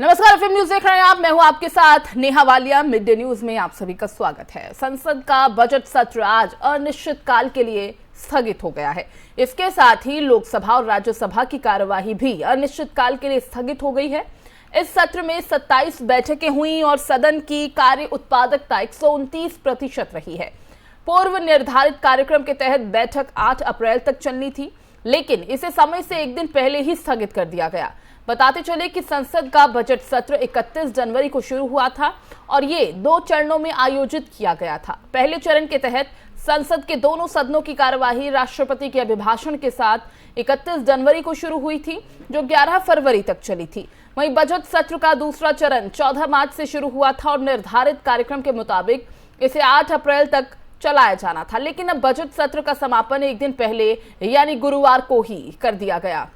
नमस्कार, film news देख रहे हैं आप। मैं हूं आपके साथ Neha Walia. Mid day news में आप सभी का स्वागत है। संसद का बजट सत्र आज अनिश्चित काल के लिए स्थगित हो गया है। इसके साथ ही लोकसभा और राज्यसभा की कार्यवाही भी अनिश्चित काल के लिए स्थगित हो गई है। इस सत्र में 27 बैठकें हुई और सदन की कार्य उत्पादकता 129% रही है। पूर्व निर्धारित कार्यक्रम के तहत बैठक 8 अप्रैल तक चलनी थी, लेकिन इसे समय से एक दिन पहले ही स्थगित कर दिया गया। बताते चले कि संसद का बजट सत्र 31 जनवरी को शुरू हुआ था और ये 2 चरणों में आयोजित किया गया था। पहले चरण के तहत संसद के दोनों सदनों की कार्यवाही राष्ट्रपति के अभिभाषण के साथ 31 जनवरी को शुरू हुई थी, जो 11 फरवरी तक चली थी। वहीं बजट सत्र का दूसरा चरण 14 मार्च से शुरू हुआ था और निर्धारित कार्यक्रम के मुताबिक इसे 8 अप्रैल तक चलाया जाना था, लेकिन अब बजट सत्र का समापन एक दिन पहले यानी गुरुवार को ही कर दिया गया।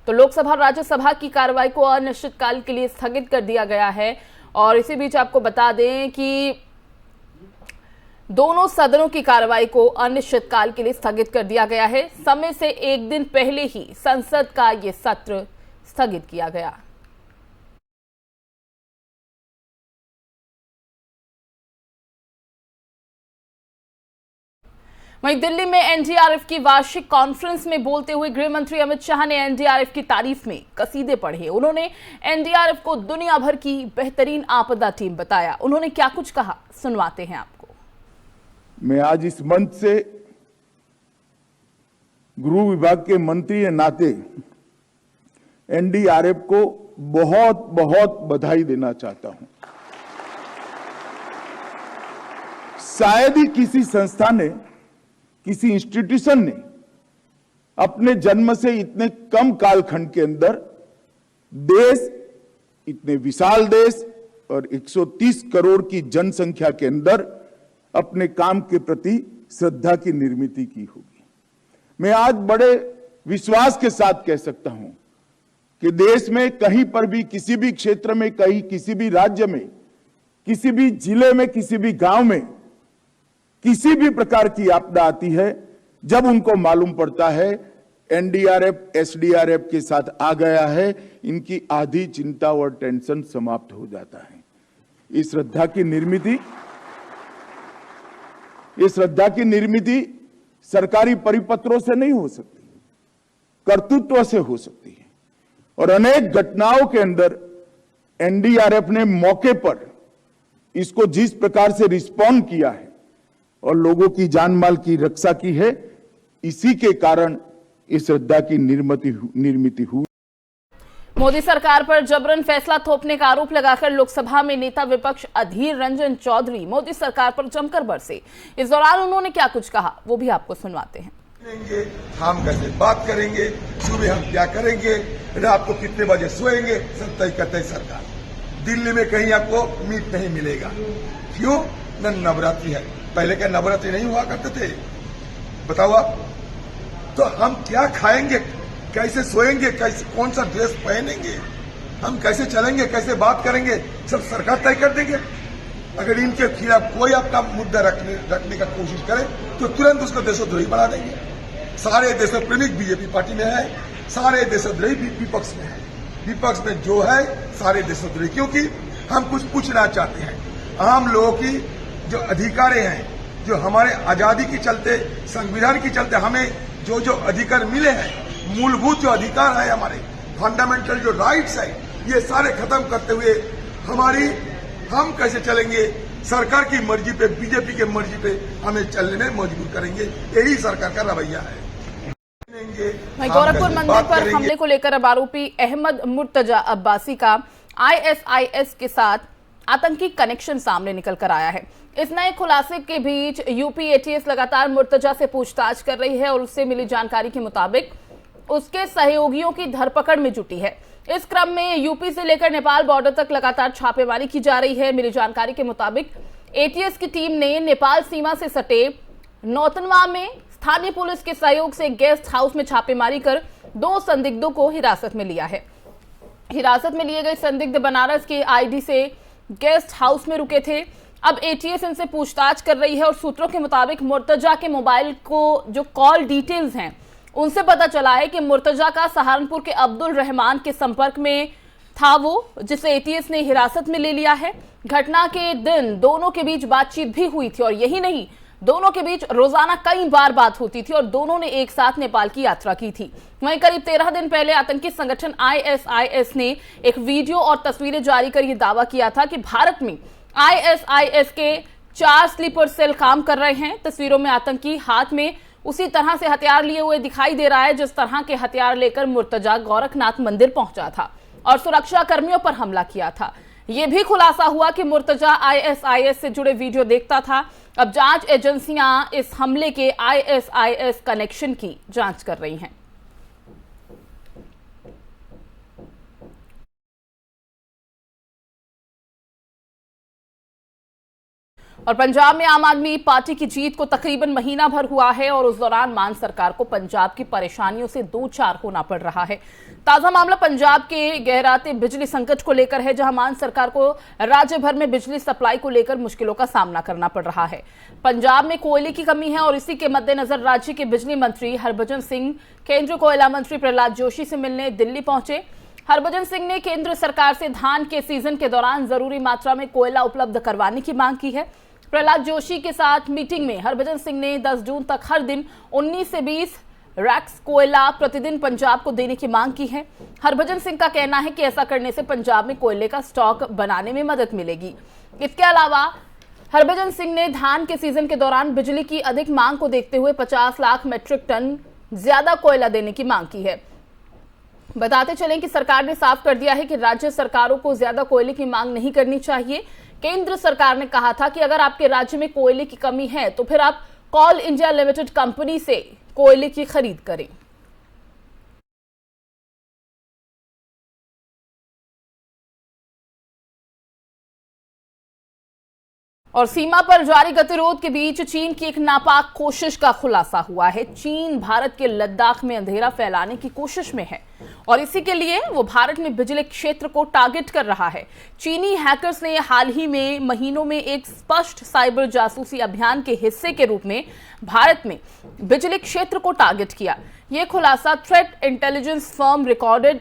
तो लोकसभा और राज्यसभा की कार्रवाई को अनिश्चितकाल के लिए स्थगित कर दिया गया है। और इसी बीच आपको बता दें कि दोनों सदनों की कार्रवाई को अनिश्चितकाल के लिए स्थगित कर दिया गया है। समय से एक दिन पहले ही संसद का ये सत्र स्थगित किया गया। वहीं दिल्ली में एनडीआरएफ की वार्षिक कॉन्फ्रेंस में बोलते हुए गृह मंत्री अमित शाह ने एनडीआरएफ की तारीफ में कसीदे पढ़े। उन्होंने एनडीआरएफ को दुनिया भर की बेहतरीन आपदा टीम बताया। उन्होंने क्या कुछ कहा, सुनवाते हैं आपको। मैं आज इस मंच से गृह विभाग के मंत्री के नाते एनडीआरएफ को बहुत बहुत बधाई देना चाहता हूं। शायद ही किसी संस्था ने, किसी इंस्टीट्यूशन ने अपने जन्म से इतने कम कालखंड के अंदर देश, इतने विशाल देश और 130 करोड़ की जनसंख्या के अंदर अपने काम के प्रति श्रद्धा की निर्मित की होगी। मैं आज बड़े विश्वास के साथ कह सकता हूं कि देश में कहीं पर भी, किसी भी क्षेत्र में, कहीं किसी भी राज्य में, किसी भी जिले में, किसी भी गांव में किसी भी प्रकार की आपदा आती है, जब उनको मालूम पड़ता है एनडीआरएफ एसडीआरएफ के साथ आ गया है, इनकी आधी चिंता और टेंशन समाप्त हो जाता है। इस श्रद्धा की निर्मिति सरकारी परिपत्रों से नहीं हो सकती, कर्तृत्व से हो सकती है। और अनेक घटनाओं के अंदर एनडीआरएफ ने मौके पर इसको जिस प्रकार से रिस्पॉन्ड किया है और लोगों की जान माल की रक्षा की है, इसी के कारण इस श्रद्धा की निर्मित हुई। मोदी सरकार पर जबरन फैसला थोपने का आरोप लगाकर लोकसभा में नेता विपक्ष अधीर रंजन चौधरी मोदी सरकार पर जमकर बरसे। इस दौरान उन्होंने क्या कुछ कहा, वो भी आपको सुनवाते हैं। हम कैसे बात करेंगे, सुबह हम क्या करेंगे, रात को कितने बजे सोएंगे, सब तय करते है सरकार। दिल्ली में कहीं आपको मीट नहीं मिलेगा। क्यों? न नवरात्रि है। पहले क्या नवरात्रि नहीं हुआ करते थे? बताओ आप। तो हम क्या खाएंगे, कैसे सोएंगे, कैसे कौन सा ड्रेस पहनेंगे, हम कैसे चलेंगे, कैसे बात करेंगे, सब सरकार तय कर देंगे। अगर इनके खिलाफ कोई अपना मुद्दा रखने का कोशिश करे तो तुरंत उसको देशद्रोही बना देंगे। सारे देशप्रेमी बीजेपी पार्टी में है, सारे देशद्रोही विपक्ष में है। विपक्ष में जो है सारे देशद्रोही, क्योंकि हम कुछ पूछना चाहते हैं। आम लोगों की जो अधिकार हैं, जो हमारे आजादी के चलते, संविधान के चलते हमें जो जो अधिकार मिले हैं, मूलभूत जो अधिकार है, हमारे फंडामेंटल जो राइट्स है, ये सारे खत्म करते हुए हम कैसे चलेंगे? सरकार की मर्जी पे, बीजेपी के मर्जी पे हमें चलने में मजबूर करेंगे। यही सरकार का रवैया है। गोरखपुर मंदिर पर हमले को लेकर अब आरोपी अहमद मुर्तजा अब्बासी का आईएसआईएस के साथ आतंकी कनेक्शन सामने निकल कर आया है। इस नए खुलासे के बीच यूपी एटीएस लगातार मुर्तजा से पूछताछ कर रही है और उससे मिली जानकारी के मुताबिक उसके सहयोगियों की धरपकड़ में जुटी है। इस क्रम में यूपी से लेकर नेपाल बॉर्डर तक लगातार छापेमारी की जा रही है। मिली जानकारी के मुताबिक एटीएस की टीम ने नेपाल सीमा से सटे नौतनवा में स्थानीय पुलिस के सहयोग से गेस्ट हाउस में छापेमारी कर 2 संदिग्धों को हिरासत में लिया है। हिरासत में लिए गए संदिग्ध बनारस के आईडी से गेस्ट हाउस में रुके थे। अब एटीएस इनसे पूछताछ कर रही है और सूत्रों के मुताबिक मुर्तजा के मोबाइल को जो कॉल डिटेल्स हैं, उनसे पता चला है कि मुर्तजा का सहारनपुर के अब्दुल रहमान के संपर्क में था वो, जिसे एटीएस ने हिरासत में ले लिया है। घटना के दिन दोनों के बीच बातचीत भी हुई थी और यही नहीं, दोनों के बीच रोजाना कई बार बात होती थी और दोनों ने एक साथ नेपाल की यात्रा की थी। वहीं करीब 13 दिन पहले आतंकी संगठन आईएसआईएस ने एक वीडियो और तस्वीरें जारी कर यह दावा किया था कि भारत में आईएसआईएस के 4 स्लीपर सेल काम कर रहे हैं। तस्वीरों में आतंकी हाथ में उसी तरह से हथियार लिए हुए दिखाई दे रहा है जिस तरह के हथियार लेकर मुर्तजा गोरखनाथ मंदिर पहुंचा था और सुरक्षा कर्मियों पर हमला किया था। यह भी खुलासा हुआ कि मुर्तजा आईएसआईएस से जुड़े वीडियो देखता था। अब जांच एजेंसियां इस हमले के आईएसआईएस कनेक्शन की जांच कर रही हैं। और पंजाब में आम आदमी पार्टी की जीत को तकरीबन महीना भर हुआ है और उस दौरान मान सरकार को पंजाब की परेशानियों से दो चार होना पड़ रहा है। ताजा मामला पंजाब के गहराते बिजली संकट को लेकर है, जहां मान सरकार को राज्य भर में बिजली सप्लाई को लेकर मुश्किलों का सामना करना पड़ रहा है। पंजाब में कोयले की कमी है और इसी के मद्देनजर राज्य के बिजली मंत्री हरभजन सिंह केंद्रीय कोयला मंत्री प्रहलाद जोशी से मिलने दिल्ली पहुंचे। हरभजन सिंह ने केंद्र सरकार से धान के सीजन के दौरान जरूरी मात्रा में कोयला उपलब्ध करवाने की मांग की है। प्रहलाद जोशी के साथ मीटिंग में हरभजन सिंह ने 10 जून तक हर दिन 19 से 20 रैक्स कोयला प्रतिदिन पंजाब को देने की मांग की है। हरभजन सिंह का कहना है कि ऐसा करने से पंजाब में कोयले का स्टॉक बनाने में मदद मिलेगी। इसके अलावा हरभजन सिंह ने धान के सीजन के दौरान बिजली की अधिक मांग को देखते हुए 50 लाख मीट्रिक टन ज्यादा कोयला देने की मांग की है। बताते चलें कि सरकार ने साफ कर दिया है कि राज्य सरकारों को ज्यादा कोयले की मांग नहीं करनी चाहिए। केंद्र सरकार ने कहा था कि अगर आपके राज्य में कोयले की कमी है तो फिर आप कोल इंडिया लिमिटेड कंपनी से कोयले की खरीद करें। और सीमा पर जारी गतिरोध के बीच चीन की एक नापाक कोशिश का खुलासा हुआ है। चीन भारत के लद्दाख में अंधेरा फैलाने की कोशिश में है और इसी के लिए वो भारत में बिजली क्षेत्र को टारगेट कर रहा है। चीनी हैकर्स ने हाल ही में महीनों में एक स्पष्ट साइबर जासूसी अभियान के हिस्से के रूप में भारत में बिजली क्षेत्र को टारगेट किया। यह खुलासा threat intelligence firm Recorded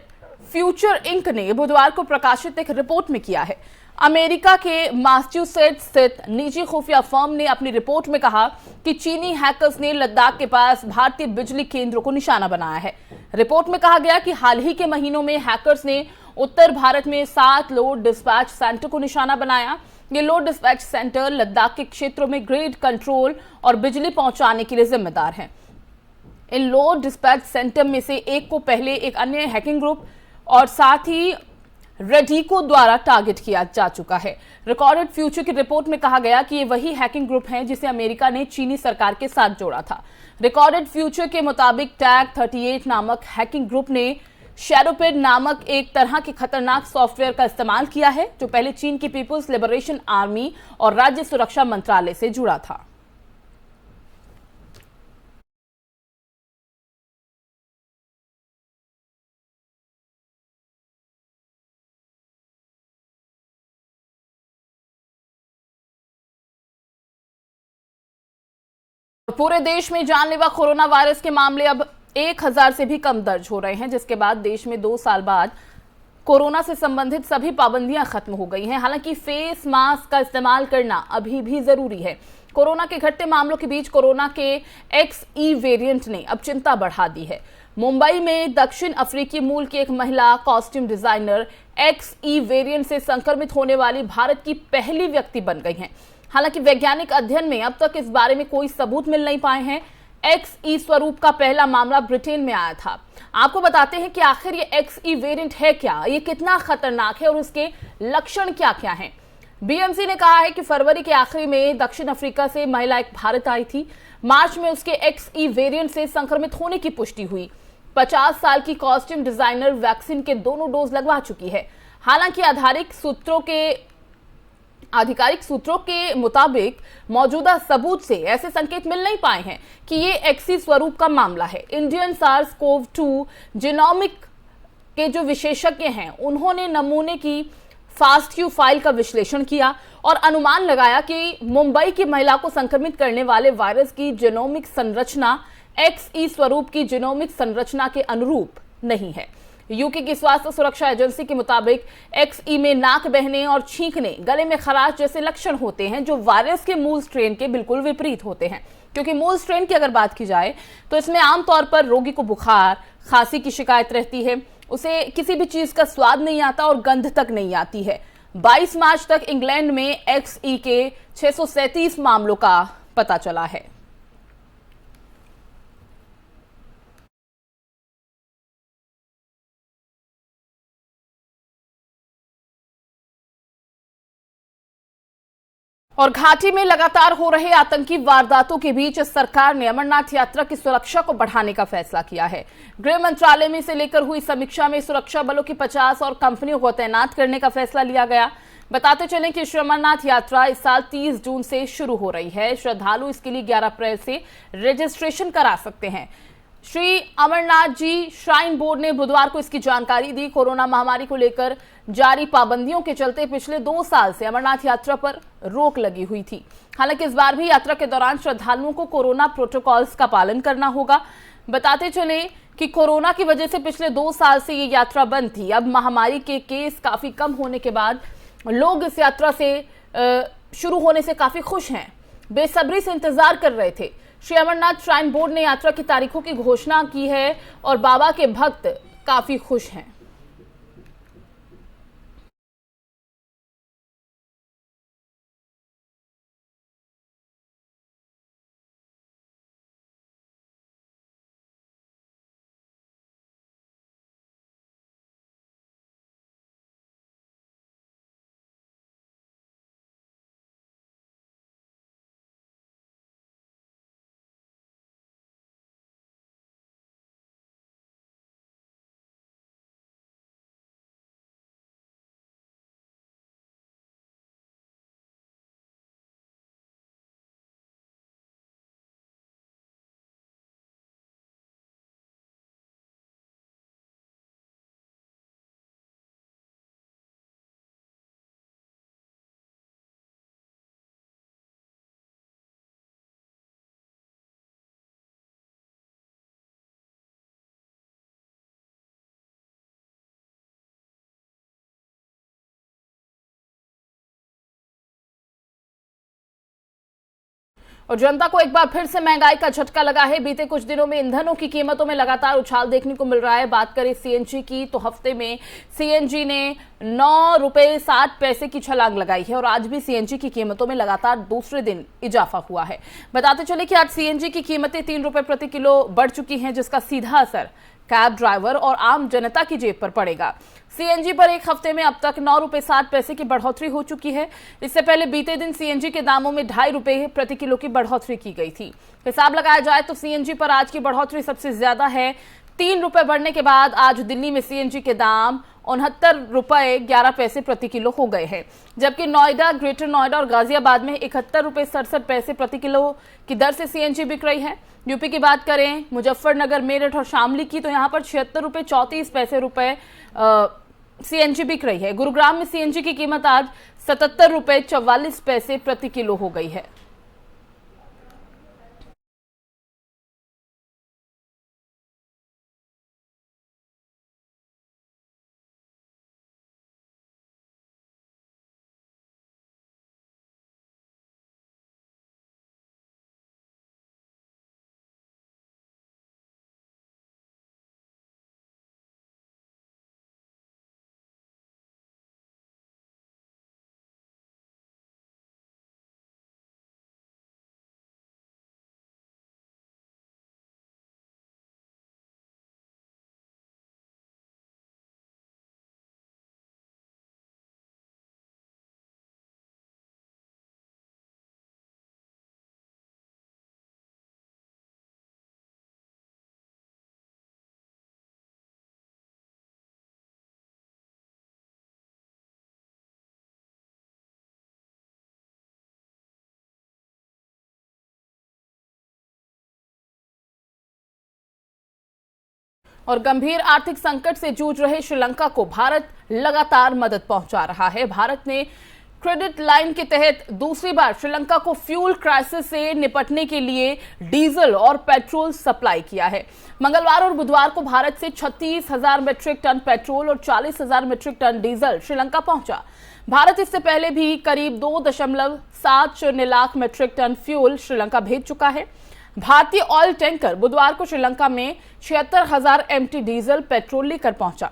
Future Inc ने बुधवार को प्रकाशित एक रिपोर्ट में किया है। अमेरिका के मैसाचुसेट्स स्थित निजी खुफिया फर्म ने अपनी रिपोर्ट में कहा कि चीनी हैकर्स ने लद्दाख के पास भारतीय बिजली केंद्रों को निशाना बनाया है। रिपोर्ट में कहा गया कि हाल ही के महीनों में हैकर्स ने उत्तर भारत में 7 लोड डिस्पैच सेंटर को निशाना बनाया। ये लोड डिस्पैच सेंटर लद्दाख के क्षेत्रों में ग्रिड कंट्रोल और बिजली पहुंचाने के लिए जिम्मेदार हैं। इन लोड डिस्पैच सेंटर में से एक को पहले एक अन्य हैकिंग ग्रुप और साथ ही रेडिको द्वारा टारगेट किया जा चुका है। रिकॉर्डेड फ्यूचर की रिपोर्ट में कहा गया कि ये वही हैकिंग ग्रुप हैं जिसे अमेरिका ने चीनी सरकार के साथ जोड़ा था। रिकॉर्डेड फ्यूचर के मुताबिक टैग 38 नामक हैकिंग ग्रुप ने शैडोपेड नामक एक तरह के खतरनाक सॉफ्टवेयर का इस्तेमाल किया है जो पहले चीन की पीपुल्स लिबरेशन आर्मी और राज्य सुरक्षा मंत्रालय से जुड़ा था। पूरे देश में जानलेवा कोरोना वायरस के मामले अब 1000 से भी कम दर्ज हो रहे हैं, जिसके बाद देश में 2 साल बाद कोरोना से संबंधित सभी पाबंदियां खत्म हो गई हैं। हालांकि फेस मास्क का इस्तेमाल करना अभी भी जरूरी है। कोरोना के घटते मामलों के बीच कोरोना के XE वेरिएंट ने अब चिंता बढ़ा दी है। मुंबई में दक्षिण अफ्रीकी मूल की एक महिला कॉस्ट्यूम डिजाइनर XE वेरिएंट से संक्रमित होने वाली भारत की पहली व्यक्ति बन गई हैं। हालांकि वैज्ञानिक अध्ययन में अब तक इस बारे में कोई सबूत मिल नहीं पाए हैं। XE स्वरूप का पहला मामला ब्रिटेन में आया था। आपको बताते हैं कि आखिर ये XE वेरिएंट है क्या, ये कितना खतरनाक है और इसके लक्षण क्या क्या हैं। BMC ने कहा है कि फरवरी के आखिरी में दक्षिण अफ्रीका से महिला एक भारत आई थी। मार्च में उसके XE वेरिएंट से संक्रमित होने की पुष्टि हुई। 50 साल की कॉस्ट्यूम डिजाइनर वैक्सीन के दोनों डोज लगवा चुकी है। हालांकि आधिकारिक सूत्रों के मुताबिक मौजूदा सबूत से ऐसे संकेत मिल नहीं पाए हैं कि ये XE स्वरूप का मामला है। इंडियन SARS-CoV-2 जीनोमिक के जो विशेषज्ञ हैं उन्होंने नमूने की फास्टक्यू फाइल का विश्लेषण किया और अनुमान लगाया कि मुंबई की महिला को संक्रमित करने वाले वायरस की जीनोमिक संरचना XE स्वरूप की जीनोमिक संरचना के अनुरूप नहीं है। यूके की स्वास्थ्य सुरक्षा एजेंसी के मुताबिक XE में नाक बहने और छींकने, गले में खराश जैसे लक्षण होते हैं जो वायरस के मूल स्ट्रेन के बिल्कुल विपरीत होते हैं। क्योंकि मूल स्ट्रेन की अगर बात की जाए तो इसमें आमतौर पर रोगी को बुखार, खांसी की शिकायत रहती है, उसे किसी भी चीज का स्वाद नहीं आता और गंध तक नहीं आती है। 22 मार्च तक इंग्लैंड में XE के 637 मामलों का पता चला है। और घाटी में लगातार हो रहे आतंकी वारदातों के बीच सरकार ने अमरनाथ यात्रा की सुरक्षा को बढ़ाने का फैसला किया है। गृह मंत्रालय में से लेकर हुई समीक्षा में सुरक्षा बलों की 50 और कंपनियों को तैनात करने का फैसला लिया गया। बताते चलें कि श्री अमरनाथ यात्रा इस साल 30 जून से शुरू हो रही है। श्रद्धालु इसके लिए 11 अप्रैल से रजिस्ट्रेशन करा सकते हैं। श्री अमरनाथ जी श्राइन बोर्ड ने बुधवार को इसकी जानकारी दी। कोरोना महामारी को लेकर जारी पाबंदियों के चलते पिछले 2 साल से अमरनाथ यात्रा पर रोक लगी हुई थी। हालांकि इस बार भी यात्रा के दौरान श्रद्धालुओं को कोरोना प्रोटोकॉल्स का पालन करना होगा। बताते चले कि कोरोना की वजह से पिछले 2 साल से ये यात्रा बंद थी। अब महामारी के केस काफी कम होने के बाद लोग इस यात्रा से शुरू होने से काफी खुश हैं, बेसब्री से इंतजार कर रहे थे। श्री अमरनाथ श्राइन बोर्ड ने यात्रा की तारीखों की घोषणा की है और बाबा के भक्त काफी खुश हैं। और जनता को एक बार फिर से महंगाई का झटका लगा है। बीते कुछ दिनों में ईंधनों की कीमतों में लगातार उछाल देखने को मिल रहा है। बात करें सीएनजी की तो हफ्ते में सीएनजी ने 9 रुपए 60 पैसे की छलांग लगाई है और आज भी सीएनजी की कीमतों में लगातार दूसरे दिन इजाफा हुआ है। बताते चले कि आज सीएनजी की कीमतें 3 रुपए प्रति किलो बढ़ चुकी हैं, जिसका सीधा असर कैब ड्राइवर और आम जनता की जेब पर पड़ेगा। सीएनजी पर एक हफ्ते में अब तक 9 रुपए 60 पैसे की बढ़ोतरी हो चुकी है। इससे पहले बीते दिन सीएनजी के दामों में 2.5 रुपए प्रति किलो की बढ़ोतरी की गई थी। हिसाब लगाया जाए तो सीएनजी पर आज की बढ़ोतरी सबसे ज्यादा है। 3 रुपए बढ़ने के बाद आज दिल्ली में सीएनजी के दाम 69 रुपए 11 पैसे प्रति किलो हो गए हैं, जबकि नोएडा, ग्रेटर नोएडा और गाजियाबाद में 71 रुपए 67 पैसे प्रति किलो की दर से सीएनजी बिक रही है। यूपी की बात करें, मुजफ्फरनगर, मेरठ और शामली की, तो यहाँ पर 76 रुपए 34 पैसे रुपए सीएनजी बिक रही है। गुरुग्राम में सीएनजी की कीमत आज 77 रुपए 44 पैसे प्रति किलो हो गई है। और गंभीर आर्थिक संकट से जूझ रहे श्रीलंका को भारत लगातार मदद पहुंचा रहा है। भारत ने क्रेडिट लाइन के तहत दूसरी बार श्रीलंका को फ्यूल क्राइसिस से निपटने के लिए डीजल और पेट्रोल सप्लाई किया है। मंगलवार और बुधवार को भारत से 36,000 मीट्रिक टन पेट्रोल और 40,000 मीट्रिक टन डीजल श्रीलंका पहुंचा। भारत इससे पहले भी करीब 2.70 lakh metric ton fuel Sri Lanka भेज चुका है। भारतीय ऑयल टैंकर बुधवार को श्रीलंका में 76,000 एमटी डीजल पेट्रोल लेकर पहुंचा।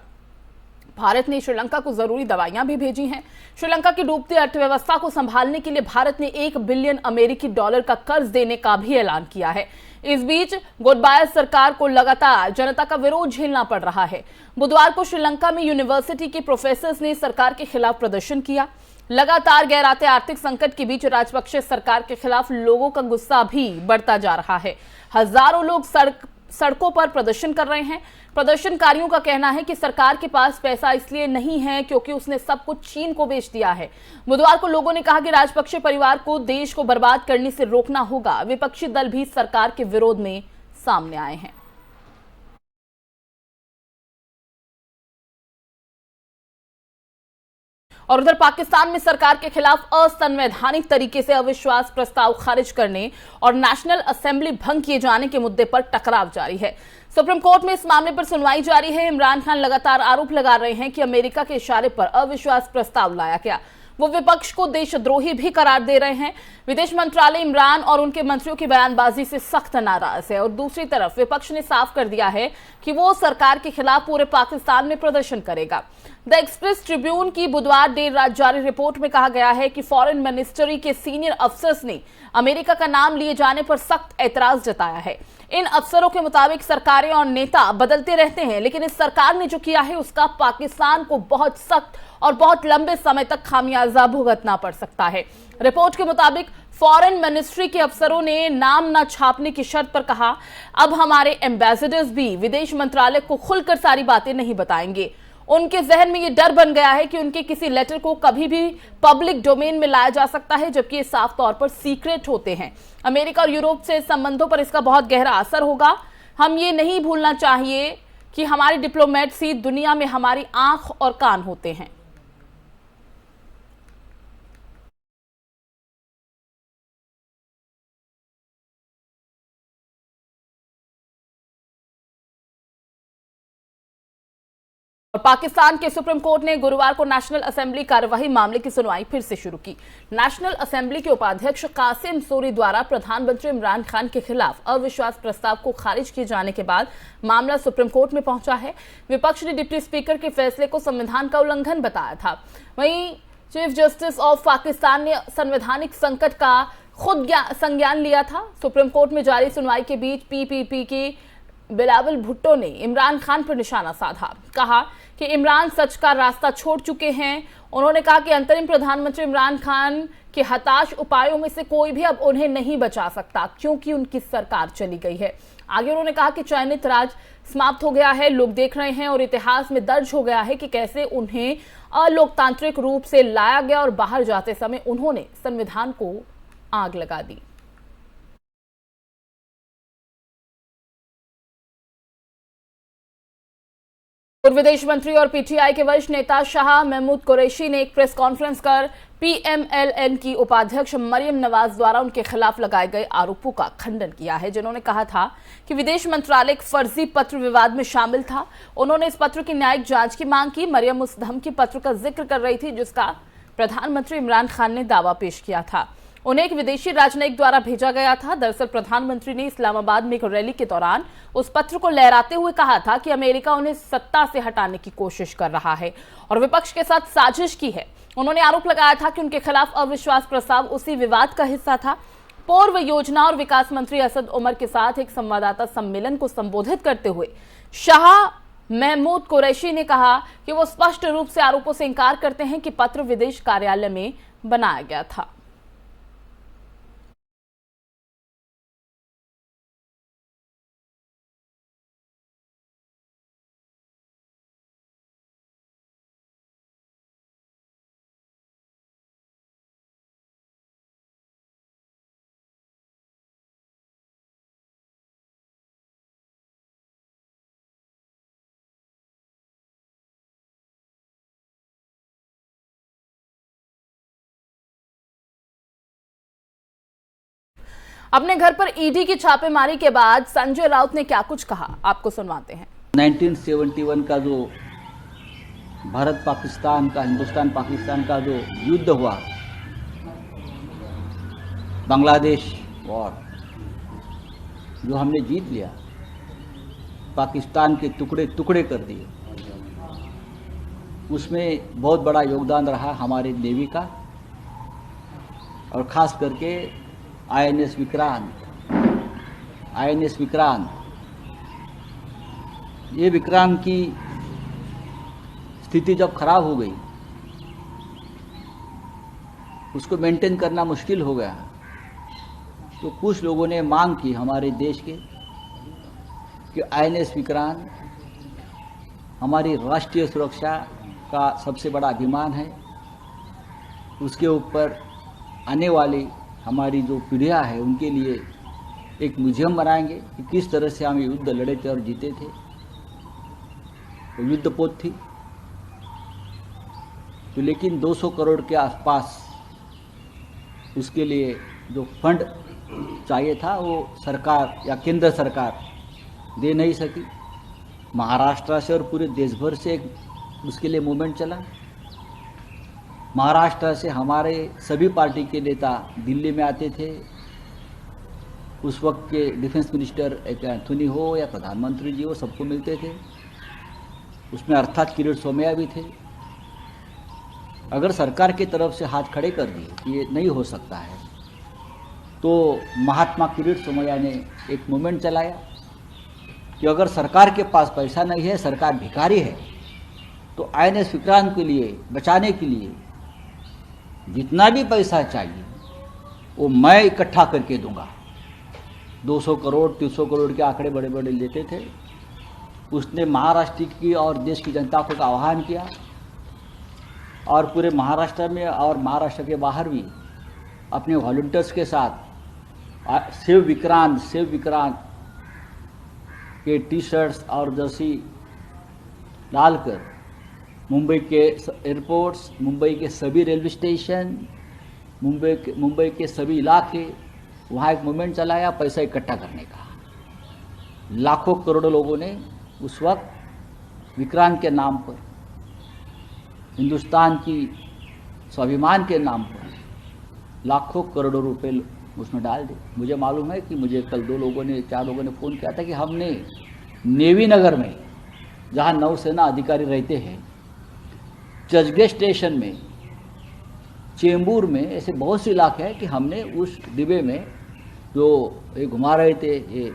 भारत ने श्रीलंका को जरूरी दवाइयां भी भेजी हैं। श्रीलंका की डूबती अर्थव्यवस्था को संभालने के लिए भारत ने $1 बिलियन अमेरिकी डॉलर का कर्ज देने का भी ऐलान किया है। इस बीच गोटबाया सरकार को लगातार जनता का विरोध झेलना पड़ रहा है। बुधवार को श्रीलंका में यूनिवर्सिटी के प्रोफेसर्स ने सरकार के खिलाफ प्रदर्शन किया। लगातार गहराते आर्थिक संकट के बीच राजपक्षे सरकार के खिलाफ लोगों का गुस्सा भी बढ़ता जा रहा है। हजारों लोग सड़कों पर प्रदर्शन कर रहे हैं। प्रदर्शनकारियों का कहना है कि सरकार के पास पैसा इसलिए नहीं है क्योंकि उसने सब कुछ चीन को बेच दिया है। बुधवार को लोगों ने कहा कि राजपक्षे परिवार को देश को बर्बाद करने से रोकना होगा। विपक्षी दल भी सरकार के विरोध में सामने आए हैं। और उधर पाकिस्तान में सरकार के खिलाफ असंवैधानिक तरीके से अविश्वास प्रस्ताव खारिज करने और नेशनल असेंबली भंग किए जाने के मुद्दे पर टकराव जारी है। सुप्रीम कोर्ट में इस मामले पर सुनवाई जारी है। इमरान खान लगातार आरोप लगा रहे हैं कि अमेरिका के इशारे पर अविश्वास प्रस्ताव लाया गया। वो विपक्ष को देशद्रोही भी करार दे रहे हैं। विदेश मंत्रालय इमरान और उनके मंत्रियों की बयानबाजी से सख्त नाराज है और दूसरी तरफ विपक्ष ने साफ कर दिया है कि वो सरकार के खिलाफ पूरे पाकिस्तान में प्रदर्शन करेगा। द एक्सप्रेस ट्रिब्यून की बुधवार देर रात जारी रिपोर्ट में कहा गया है कि फॉरेन मिनिस्ट्री के सीनियर अफसर्स ने अमेरिका का नाम लिए जाने पर सख्त ऐतराज जताया है। इन अफसरों के मुताबिक सरकारें और नेता बदलते रहते हैं, लेकिन इस सरकार ने जो किया है उसका पाकिस्तान को बहुत सख्त और बहुत लंबे समय तक खामियाजा भुगतना पड़ सकता है। रिपोर्ट के मुताबिक फॉरेन मिनिस्ट्री के अफसरों ने नाम न छापने की शर्त पर कहा, अब हमारे एम्बेसडर्स भी विदेश मंत्रालय को खुलकर सारी बातें नहीं बताएंगे। उनके जहन में ये डर बन गया है कि उनके किसी लेटर को कभी भी पब्लिक डोमेन में लाया जा सकता है, जबकि ये साफ तौर पर सीक्रेट होते हैं। अमेरिका और यूरोप से संबंधों पर इसका बहुत गहरा असर होगा। हम ये नहीं भूलना चाहिए कि हमारे डिप्लोमेट्स ही दुनिया में हमारी आंख और कान होते हैं। और पाकिस्तान के सुप्रीम कोर्ट ने गुरुवार को नेशनल असेंबली कार्यवाही मामले की सुनवाई फिर से शुरू की। नेशनल असेंबली के उपाध्यक्ष कासिम सूरी द्वारा प्रधानमंत्री इमरान खान के खिलाफ अविश्वास प्रस्ताव को खारिज किए जाने के बाद मामला सुप्रीम कोर्ट में पहुंचा है। विपक्ष ने डिप्टी स्पीकर के फैसले को संविधान का उल्लंघन बताया था। वहीं चीफ जस्टिस ऑफ पाकिस्तान ने संवैधानिक संकट का खुद संज्ञान लिया था। सुप्रीम कोर्ट में जारी सुनवाई के बीच पीपीपी की बिलावल भुट्टो ने इमरान खान पर निशाना साधा। कहा कि इमरान सच का रास्ता छोड़ चुके हैं। उन्होंने कहा कि अंतरिम प्रधानमंत्री इमरान खान के हताश उपायों में से कोई भी अब उन्हें नहीं बचा सकता, क्योंकि उनकी सरकार चली गई है। आगे उन्होंने कहा कि चयनित राज समाप्त हो गया है, लोग देख रहे हैं और इतिहास में दर्ज हो गया है कि कैसे उन्हें अलोकतांत्रिक रूप से लाया गया और बाहर जाते समय उन्होंने संविधान को आग लगा दी। पूर्व विदेश मंत्री और पीटीआई के वरिष्ठ नेता शाह महमूद कुरैशी ने एक प्रेस कॉन्फ्रेंस कर पीएमएलएन की उपाध्यक्ष मरियम नवाज द्वारा उनके खिलाफ लगाए गए आरोपों का खंडन किया है, जिन्होंने कहा था कि विदेश मंत्रालय एक फर्जी पत्र विवाद में शामिल था। उन्होंने इस पत्र की न्यायिक जांच की मांग की। मरियम उस धमकी पत्र का जिक्र कर रही थी जिसका प्रधानमंत्री इमरान खान ने दावा पेश किया था। उन्हें एक विदेशी राजनयिक द्वारा भेजा गया था। दरअसल प्रधानमंत्री ने इस्लामाबाद में एक रैली के दौरान उस पत्र को लहराते हुए कहा था कि अमेरिका उन्हें सत्ता से हटाने की कोशिश कर रहा है और विपक्ष के साथ साजिश की है। उन्होंने आरोप लगाया था कि उनके खिलाफ अविश्वास प्रस्ताव उसी विवाद का हिस्सा था। पूर्व योजना और विकास मंत्री असद उमर के साथ एक संवाददाता सम्मेलन को संबोधित करते हुए शाह महमूद कुरैशी ने कहा कि वो स्पष्ट रूप से आरोपों से इंकार करते हैं कि पत्र विदेश कार्यालय में बनाया गया था। अपने घर पर ईडी की छापेमारी के बाद संजय राउत ने क्या कुछ कहा, आपको सुनवाते हैं। 1971 का जो भारत पाकिस्तान का, हिंदुस्तान पाकिस्तान का जो युद्ध हुआ, बांग्लादेश वॉर, जो हमने जीत लिया, पाकिस्तान के टुकड़े टुकड़े कर दिए, उसमें बहुत बड़ा योगदान रहा हमारे नेवी का, और ख़ास करके आईएनएस विक्रांत, ये विक्रांत की स्थिति जब खराब हो गई, उसको मेंटेन करना मुश्किल हो गया, तो कुछ लोगों ने मांग की हमारे देश के कि आईएनएस विक्रांत हमारी राष्ट्रीय सुरक्षा का सबसे बड़ा अभिमान है, उसके ऊपर आने वाली हमारी जो पीढ़ियाँ है उनके लिए एक म्यूजियम बनाएंगे कि किस तरह से हम युद्ध लड़े थे और जीते थे। तो युद्धपोत थी, तो लेकिन 200 करोड़ के आसपास उसके लिए जो फंड चाहिए था वो सरकार या केंद्र सरकार दे नहीं सकी। महाराष्ट्र से और पूरे देश भर से उसके लिए मूवमेंट चला। महाराष्ट्र से हमारे सभी पार्टी के नेता दिल्ली में आते थे। उस वक्त के डिफेंस मिनिस्टर एंथोनी हो या प्रधानमंत्री जी हो, सबको मिलते थे। उसमें अर्थात किरीट सोमैया भी थे। अगर सरकार की तरफ से हाथ खड़े कर दिए कि ये नहीं हो सकता है, तो महात्मा किरीट सोमैया ने एक मूवमेंट चलाया कि अगर सरकार के पास पैसा नहीं है, सरकार भिखारी है, तो आईएनएस विक्रांत के लिए बचाने के लिए जितना भी पैसा चाहिए वो मैं इकट्ठा करके दूंगा। 200 करोड़ 300 करोड़ के आंकड़े बड़े बड़े लेते थे। उसने महाराष्ट्र की और देश की जनता को आह्वान किया, और पूरे महाराष्ट्र में और महाराष्ट्र के बाहर भी अपने वॉलंटियर्स के साथ सेव विक्रांत के टी शर्ट्स और जर्सी डालकर मुंबई के एयरपोर्ट्स, मुंबई के सभी रेलवे स्टेशन, मुंबई के सभी इलाके, वहाँ एक मूवमेंट चलाया पैसा इकट्ठा करने का। लाखों करोड़ों लोगों ने उस वक्त विक्रांत के नाम पर, हिंदुस्तान की स्वाभिमान के नाम पर लाखों करोड़ों रुपए उसमें डाल दिए। मुझे मालूम है कि मुझे कल 4 लोगों ने फ़ोन किया था कि हमने नेवी नगर में, जहाँ नौसेना अधिकारी रहते हैं, चर्चगेट स्टेशन में, चेंबूर में, ऐसे बहुत से इलाके हैं कि हमने उस डिब्बे में जो ये घुमा रहे थे, ये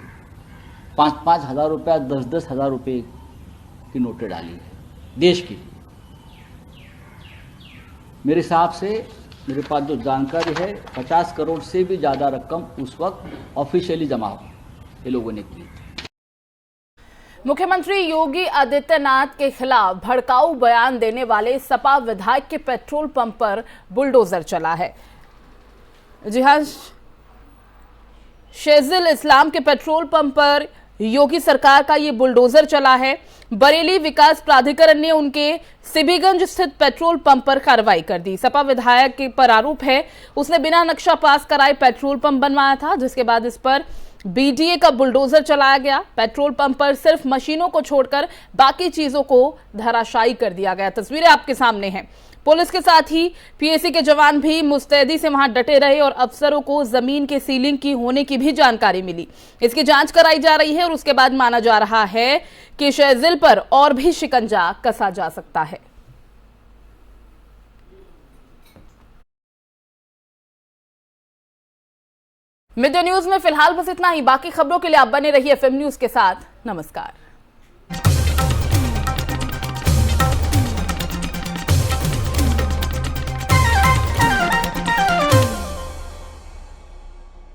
5-5 हज़ार रुपया, 10-10 हज़ार रुपये की नोटें डाली है देश की। मेरे हिसाब से, मेरे पास जो जानकारी है, 50 करोड़ से भी ज़्यादा रकम उस वक्त ऑफिशियली जमा ये लोगों ने की। मुख्यमंत्री योगी आदित्यनाथ के खिलाफ भड़काऊ बयान देने वाले सपा विधायक के पेट्रोल पंप पर बुलडोजर चला है। जी हां, शेजुल इस्लाम के पेट्रोल पंप पर योगी सरकार का ये बुलडोजर चला है। बरेली विकास प्राधिकरण ने उनके सिबीगंज स्थित पेट्रोल पंप पर कार्रवाई कर दी। सपा विधायक के पर आरोप है उसने बिना नक्शा पास कराए पेट्रोल पंप बनवाया था, जिसके बाद इस पर बीडीए का बुलडोजर चलाया गया। पेट्रोल पंप पर सिर्फ मशीनों को छोड़कर बाकी चीजों को धराशायी कर दिया गया। तस्वीरें आपके सामने हैं। पुलिस के साथ ही पीएसी के जवान भी मुस्तैदी से वहां डटे रहे और अफसरों को जमीन के सीलिंग की होने की भी जानकारी मिली। इसकी जांच कराई जा रही है और उसके बाद माना जा रहा है कि शेजुल पर और भी शिकंजा कसा जा सकता है। मिड डे न्यूज में फिलहाल बस इतना ही। बाकी खबरों के लिए आप बने रहिए एफएम न्यूज के साथ। नमस्कार।